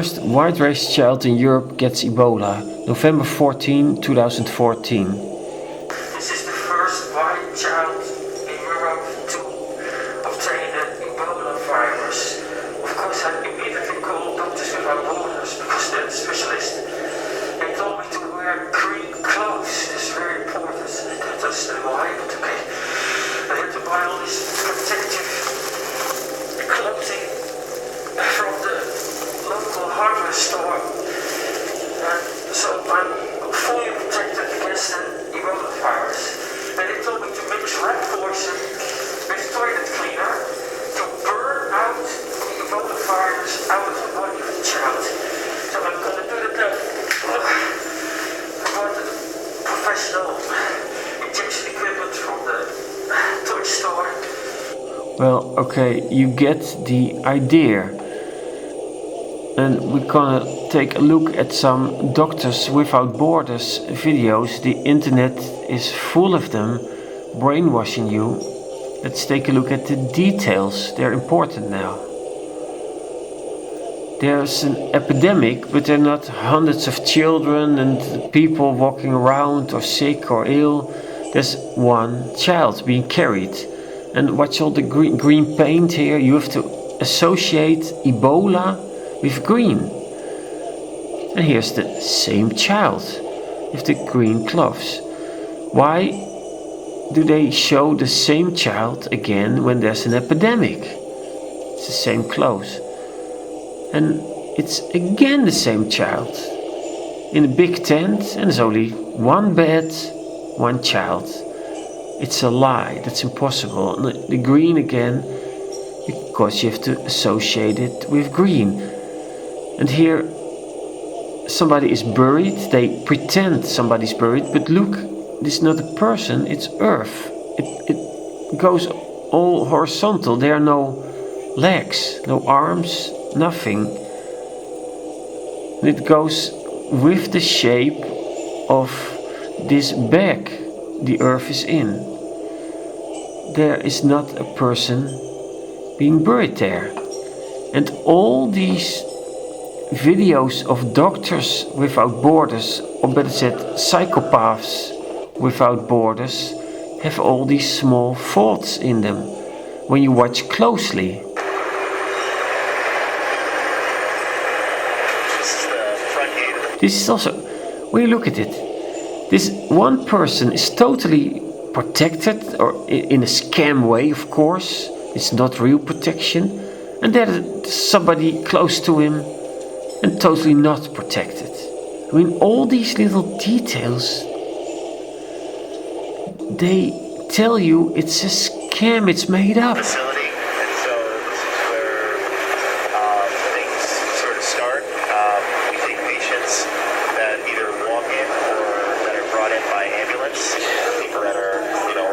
First white race child in Europe gets Ebola, November 14, 2014. This is the first white child in Europe to obtain an Ebola virus. Of course, I immediately called Doctors Without Borders because they're the specialists. They told me to wear green clothes. It's very important. I don't understand why, but okay. I had to buy all this protective clothing from the local hardware store. And so I'm fully protected against an Ebola virus. And they told me to mix rat poison with toilet cleaner to burn out the Ebola virus out of the body of the child. So I'm gonna do that now. I bought the professional injection equipment from the toy store. Well, okay, you get the idea. And we're gonna take a look at some Doctors Without Borders videos. The internet is full of them, brainwashing you. Let's take a look at the details. They're important now. There's an epidemic, but there are not hundreds of children and people walking around or sick or ill. There's one child being carried. And watch all the green paint here. You have to associate Ebola with green. And here's the same child with the green gloves. Why do they show the same child again when there's an epidemic? It's the same clothes. And it's again the same child in a big tent, and there's only one bed, one child. It's a lie. That's impossible. And the green again, because you have to associate it with green. And here somebody is buried. They pretend somebody's buried, but look, this is not a person, it's earth. It goes all horizontal. There are no legs, no arms, nothing. And it goes with the shape of this bag the earth is in. There is not a person being buried there. And all these videos of Doctors Without Borders, or better said, Psychopaths Without Borders, have all these small faults in them when you watch closely. This is also, when you look at it, this one person is totally protected, or in a scam way, of course. It's not real protection. And there's somebody close to him and totally not protected. I mean, all these little details, they tell you it's a scam, it's made up. Facility, and so this is where things sort of start. We take patients that either walk in or that are brought in by ambulance, people that are,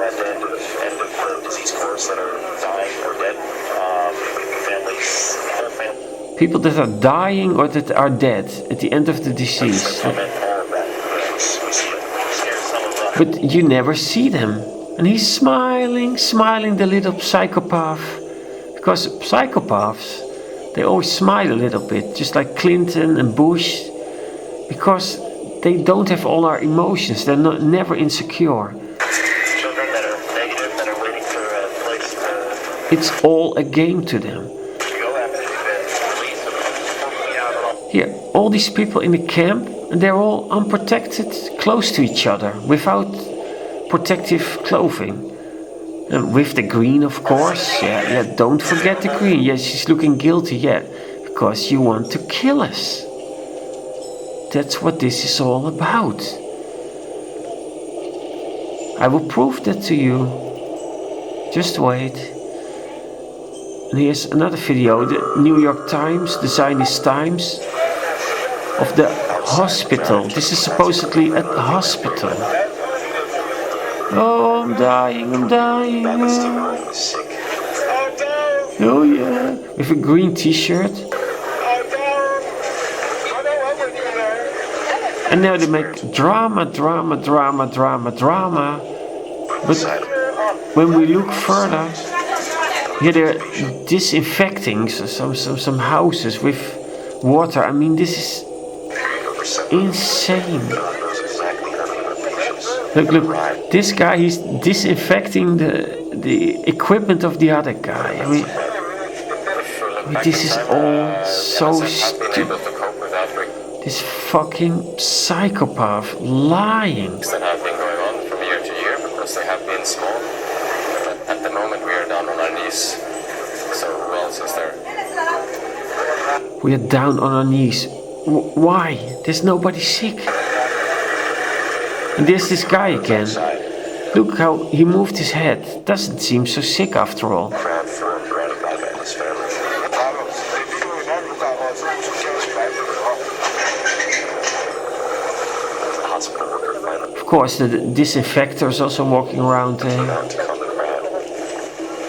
at the end of the disease course that are dying or dead, families, whole families. People that are dying or that are dead at the end of the disease. But you never see them. And he's smiling, the little psychopath. Because psychopaths, they always smile a little bit, just like Clinton and Bush. Because they don't have all our emotions, they're never insecure. Children that are negative, that are waiting for a place to... It's all a game to them. Here, all these people in the camp, and they're all unprotected, close to each other, without protective clothing. And with the green, of course. Yeah, don't forget the green. Yes, she's looking guilty, because you want to kill us. That's what this is all about. I will prove that to you. Just wait. And here's another video, the New York Times, the Zionist Times, of the hospital. This is supposedly a hospital. Oh, I'm dying. Oh yeah, with a green t-shirt. And now they make drama. But when we look further, here they're disinfecting some houses with water. I mean, this is insane. Look, this guy, he's disinfecting the equipment of the other guy. I mean, this is all so stupid. This fucking psychopath lying. That have been going on from year to year because they have been small. But at the moment we are down on our knees. So who else is there? We are down on our knees. Why? There's nobody sick. And there's this guy again. Look how he moved his head. Doesn't seem so sick after all. Of course, the disinfector is also walking around.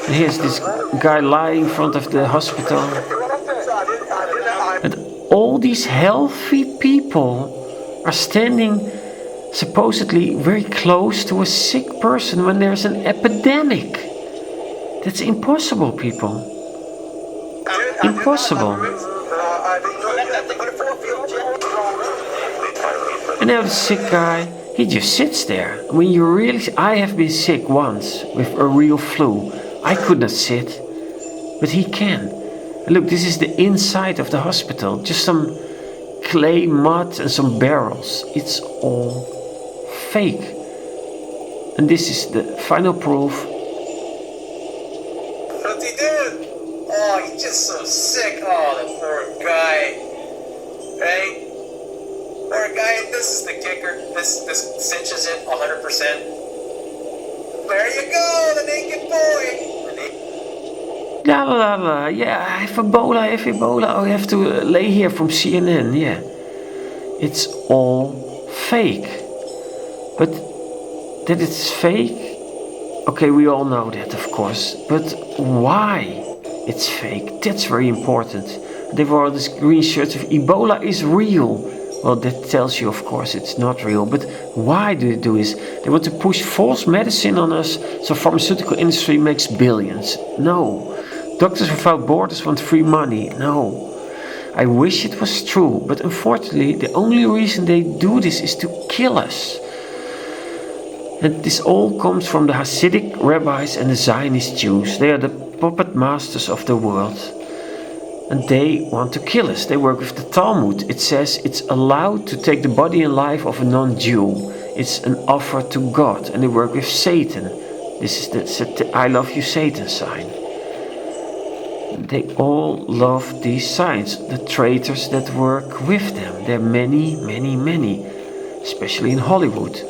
Here's this guy lying in front of the hospital. And all these healthy people are standing supposedly very close to a sick person when there's an epidemic. That's impossible, people. Impossible. And now the sick guy, he just sits there. When you really, I have been sick once with a real flu. I could not sit, but he can. And look, this is the inside of the hospital. Just some clay, mud, and some barrels. It's all fake. And this is the final proof. What's he doing? Oh, he's just so sick. Oh, the poor guy. Right? Poor guy, this is the kicker. This cinches it 100%. There you go, the naked boy. La la la, yeah, I have Ebola, Oh, you have to lay here from CNN, yeah. It's all fake. But that it's fake, okay, we all know that, of course. But why it's fake? That's very important. They wore all these green shirts of Ebola is real. Well, that tells you, of course, it's not real. But why do they do this? They want to push false medicine on us so pharmaceutical industry makes billions. No. Doctors Without Borders want free money. No. I wish it was true, but unfortunately, the only reason they do this is to kill us. And this all comes from the Hasidic rabbis and the Zionist Jews. They are the puppet masters of the world. And they want to kill us. They work with the Talmud. It says it's allowed to take the body and life of a non-Jew. It's an offer to God. And they work with Satan. This is the I love you Satan sign. They all love these signs. The traitors that work with them. There are many, many, many. Especially in Hollywood.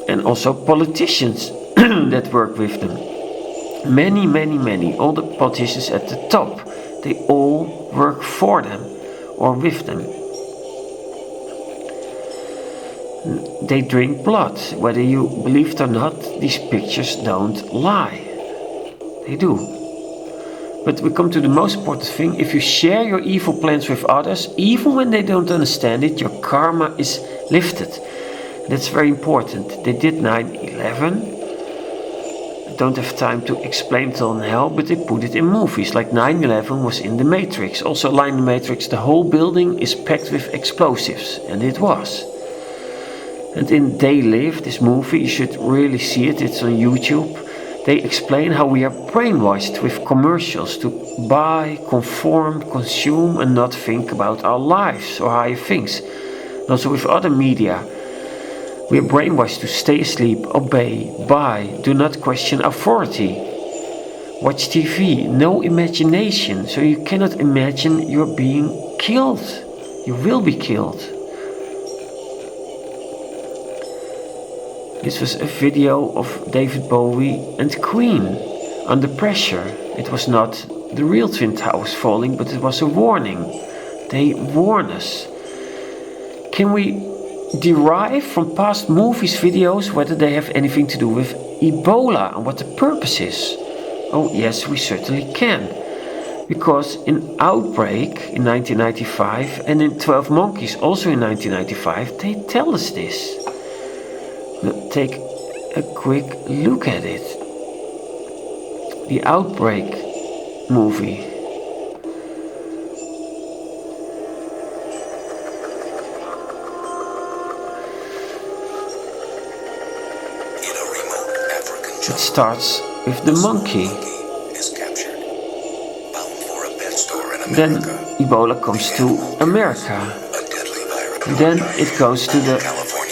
And also politicians that work with them. Many, many, many. All the politicians at the top. They all work for them or with them. They drink blood. Whether you believe it or not, these pictures don't lie. They do. But we come to the most important thing. If you share your evil plans with others, even when they don't understand it, your karma is lifted. That's very important. They did 9/11. Don't have time to explain it all now, but they put it in movies, like 9/11 was in the Matrix. Also like in the Matrix, the whole building is packed with explosives, and it was. And in They Live, this movie, you should really see it, it's on YouTube. They explain how we are brainwashed with commercials to buy, conform, consume, and not think about our lives or higher things. And also with other media. We are brainwashed to stay asleep, obey, buy, do not question authority. Watch TV, no imagination, so you cannot imagine you're being killed. You will be killed. This was a video of David Bowie and Queen, Under Pressure. It was not the real Twin Towers falling, but it was a warning. They warn us. Can we derive from past movies, videos, whether they have anything to do with Ebola and what the purpose is? Oh yes, we certainly can. Because in Outbreak in 1995 and in 12 Monkeys also in 1995, they tell us this. Now, take a quick look at it. The Outbreak movie. It starts with the monkey. Is captured, bound for a pet store in Then America. Ebola comes to America. A deadly virus. Then it goes to the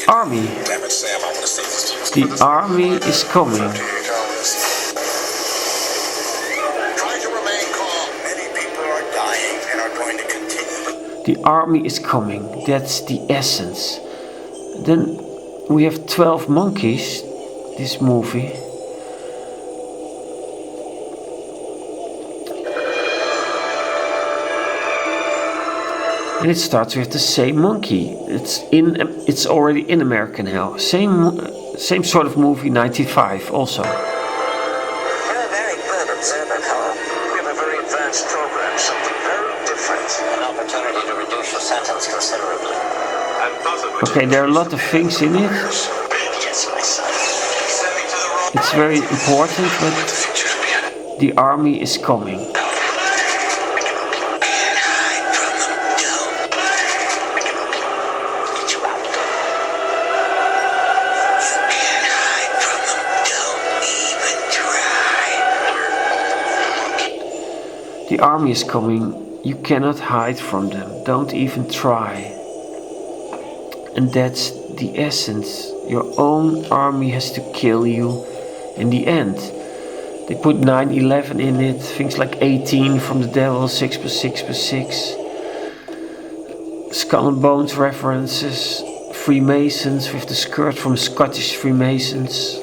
army. Damn it, Sam, I want to say this to you. The army is coming. Try to remain calm. Many people are dying and are going to continue. The army is coming. That's the essence. Then we have 12 monkeys, this movie. And it starts with the same monkey. It's already in American Hell. Same sort of movie, 95 also. You're a very good observer, Carl. We have a very advanced program, something very different. An opportunity to reduce your sentence considerably. Okay, there are a lot of things in it. Yes, my son. It's very important, but the army is coming. The army is coming. You cannot hide from them. Don't even try. And that's the essence. Your own army has to kill you in the end. They put 9/11 in it. Things like 18 from the devil, 6 + 6 + 6. Skull and Bones references. Freemasons with the skirt from Scottish Freemasons.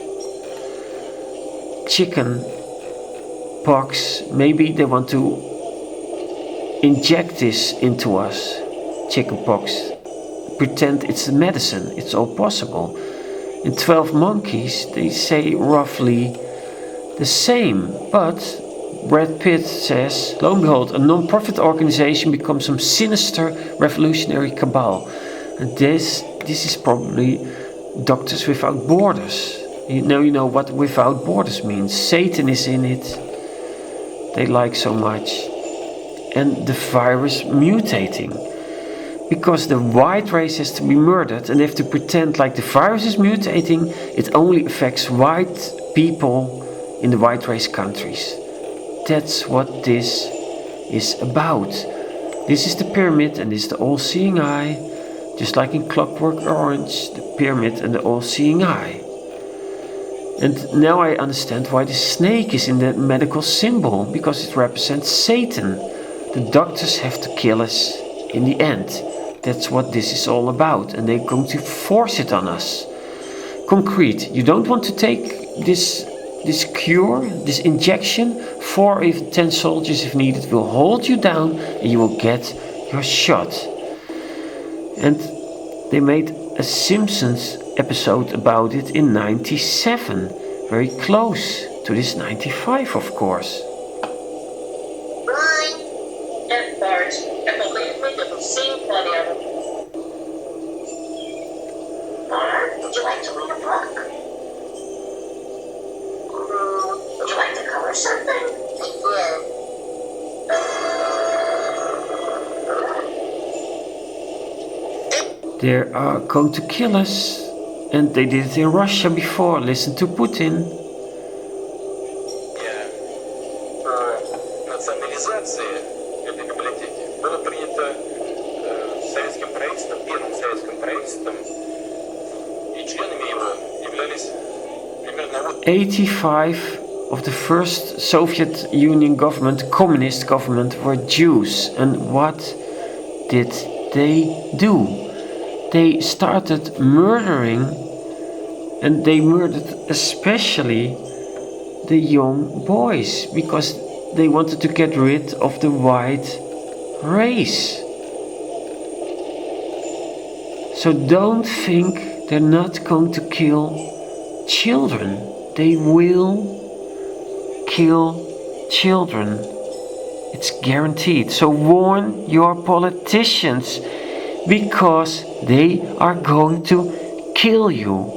Chicken pox. Maybe they want to inject this into us. Chicken pox. Pretend it's a medicine. It's all possible. In 12 monkeys, they say roughly the same. But Brad Pitt says, lo and behold, a non-profit organization becomes some sinister revolutionary cabal. And this is probably Doctors Without Borders. You know what Without Borders means. Satan is in it. They like so much. And the virus mutating. Because the white race has to be murdered and they have to pretend like the virus is mutating, it only affects white people in the white race countries. That's what this is about. This is the pyramid and this is the all-seeing eye. Just like in Clockwork Orange, the pyramid and the all-seeing eye. And now I understand why the snake is in the medical symbol, because it represents Satan. The doctors have to kill us in the end. That's what this is all about, and they're going to force it on us. Concrete. You don't want to take this cure, this injection. 4 or even 10 soldiers, if needed, will hold you down, and you will get your shot. And they made a Simpsons episode about it in 97. Very close to this 95, of course. Fine. At large, and believe me, that we've seen plenty of them. Barb, would you like to read a book? Would you like to color something? I did. They are going to kill us. And they did it in Russia before. Listen to Putin. Национализации этой библиотеки было принято советским правительством, первым советским правительством, и членами его являлись примерно 85 of the first Soviet Union government, communist government, were Jews. And what did they do? They started murdering, and they murdered especially the young boys because they wanted to get rid of the white race. So don't think they're not going to kill children. They will kill children. It's guaranteed. So warn your politicians, because they are going to kill you.